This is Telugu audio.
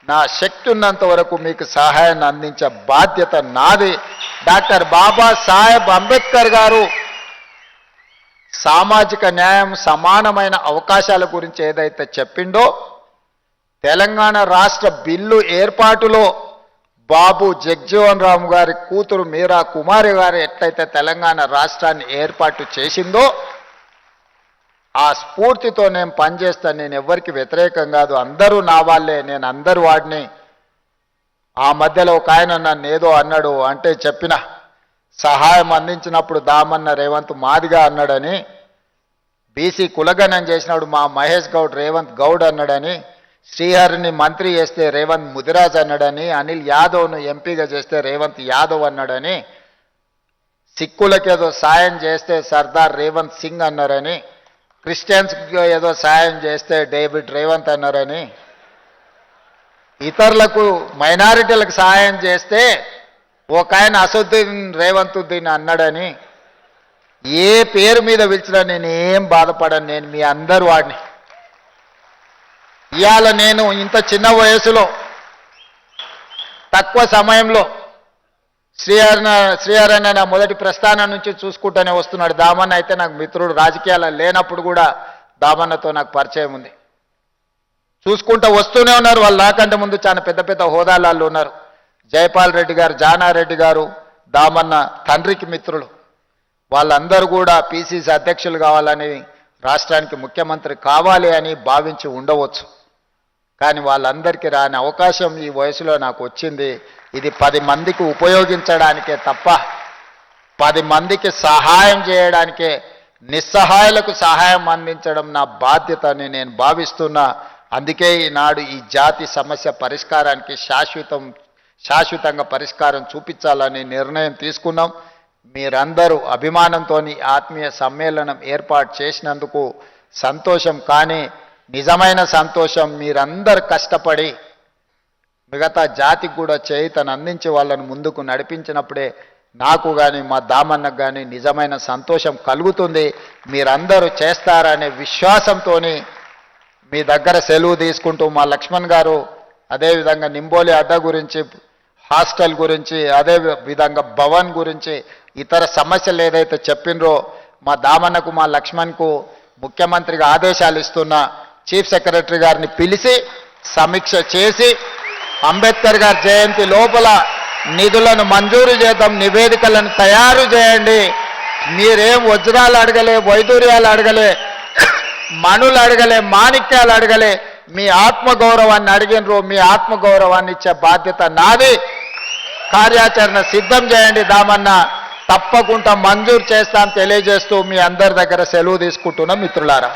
నా శక్తి ఉన్నంత వరకు మీకు సహాయాన్ని అందించే బాధ్యత నాది. డాక్టర్ బాబాసాహెబ్ అంబేద్కర్ గారు సామాజిక న్యాయం, సమానమైన అవకాశాల గురించి ఏదైతే చెప్పిండో, తెలంగాణ రాష్ట్ర బిల్లు ఏర్పాటులో బాబు జగ్జీవన్ రామ్ గారి కూతురు మీరా కుమారి గారు ఎట్లయితే తెలంగాణ రాష్ట్రాన్ని ఏర్పాటు చేసిందో, ఆ స్ఫూర్తితో నేను పనిచేస్తాను. నేను ఎవరికి వ్యతిరేకం కాదు, అందరూ నా వాళ్ళే, నేను అందరు వాడిని. ఆ మధ్యలో ఒక ఆయన నన్ను ఏదో అన్నాడు అంటే చెప్పిన సహాయం అందించినప్పుడు దామన్న రేవంత్ మాదిగా అన్నాడని, బీసీ కులగణం చేసినప్పుడు మా మహేష్ గౌడ్ రేవంత్ గౌడ్ అన్నాడని, శ్రీహరిని మంత్రి చేస్తే రేవంత్ ముదిరాజ్ అన్నాడని, అనిల్ యాదవ్ను ఎంపీగా చేస్తే రేవంత్ యాదవ్ అన్నాడని, సిక్కులకేదో సాయం చేస్తే సర్దార్ రేవంత్ సింగ్ అన్నారని, క్రిస్టియన్స్కి ఏదో సాయం చేస్తే డేవిడ్ రేవంత్ అన్నారని, ఇతరులకు మైనారిటీలకు సహాయం చేస్తే ఒక ఆయన అసదుద్దీన్ రేవంతుద్దీన్ అన్నాడని, ఏ పేరు మీద పిలిచినా నేను ఏం బాధపడను. నేను మీ అందరు వాడిని. ఇవాళ నేను ఇంత చిన్న వయసులో తక్కువ సమయంలో శ్రీహరణ నా మొదటి ప్రస్థానం నుంచి చూసుకుంటూనే వస్తున్నాడు. దామన్న అయితే నాకు మిత్రుడు, రాజకీయాలు లేనప్పుడు కూడా దామన్నతో నాకు పరిచయం ఉంది. చూసుకుంటూ వస్తూనే ఉన్నారు. వాళ్ళు నాకంటే ముందు చాలా పెద్ద పెద్ద హోదాలలో ఉన్నారు. జయపాల్ రెడ్డి గారు, జానారెడ్డి గారు దామన్న తండ్రికి మిత్రులు. వాళ్ళందరూ కూడా పిసిసి అధ్యక్షులు కావాలని, రాష్ట్రానికి ముఖ్యమంత్రి కావాలి అని భావించి ఉండవచ్చు. కానీ వాళ్ళందరికీ రాని అవకాశం ఈ వయసులో నాకు వచ్చింది. ఇది 10 మందికి ఉపయోగించడానికే తప్ప 10 మందికి సహాయం చేయడానికే, నిస్సహాయులకు సహాయం అందించడం నా బాధ్యత అని నేను భావిస్తున్నా. అందుకే ఈనాడు ఈ జాతి సమస్య పరిష్కారానికి శాశ్వతంగా పరిష్కారం చూపించాలని నిర్ణయం తీసుకున్నాం. మీరందరూ అభిమానంతో ఆత్మీయ సమ్మేళనం ఏర్పాటు చేసినందుకు సంతోషం. కానీ నిజమైన సంతోషం మీరందరూ కష్టపడి మిగతా జాతికి కూడా చేయుతను అందించి వాళ్ళని ముందుకు నడిపించినప్పుడే నాకు కానీ మా దామన్నకు కానీ నిజమైన సంతోషం కలుగుతుంది. మీరందరూ చేస్తారనే విశ్వాసంతో మీ దగ్గర సెలవు తీసుకుంటూ మా లక్ష్మణ్ గారు అదేవిధంగా నింబోలి అడ్డ గురించి, హాస్టల్ గురించి, అదే విధంగా భవన్ గురించి, ఇతర సమస్యలు ఏదైతే చెప్పినరో మా దామన్నకు మా లక్ష్మణ్కు ముఖ్యమంత్రిగా ఆదేశాలు ఇస్తున్న చీఫ్ సెక్రటరీ గారిని పిలిచి సమీక్ష చేసి అంబేద్కర్ గారి జయంతి లోపల నిధులను మంజూరు చేద్దాం, నివేదికలను తయారు చేయండి. మీరేం వజ్రాలు అడగలే, వైదూర్యాలు అడగలే, మణులు అడగలే, మాణిక్యాలు అడగలే, మీ ఆత్మగౌరవాన్ని అడిగినరు. మీ ఆత్మగౌరవాన్ని ఇచ్చే బాధ్యత నాది. కార్యాచరణ సిద్ధం చేయండి దామన్న, తప్పకుండా మంజూరు చేస్తాను తెలియజేస్తూ మీ అందరి దగ్గర సెలవు తీసుకుంటున్న మిత్రులారా.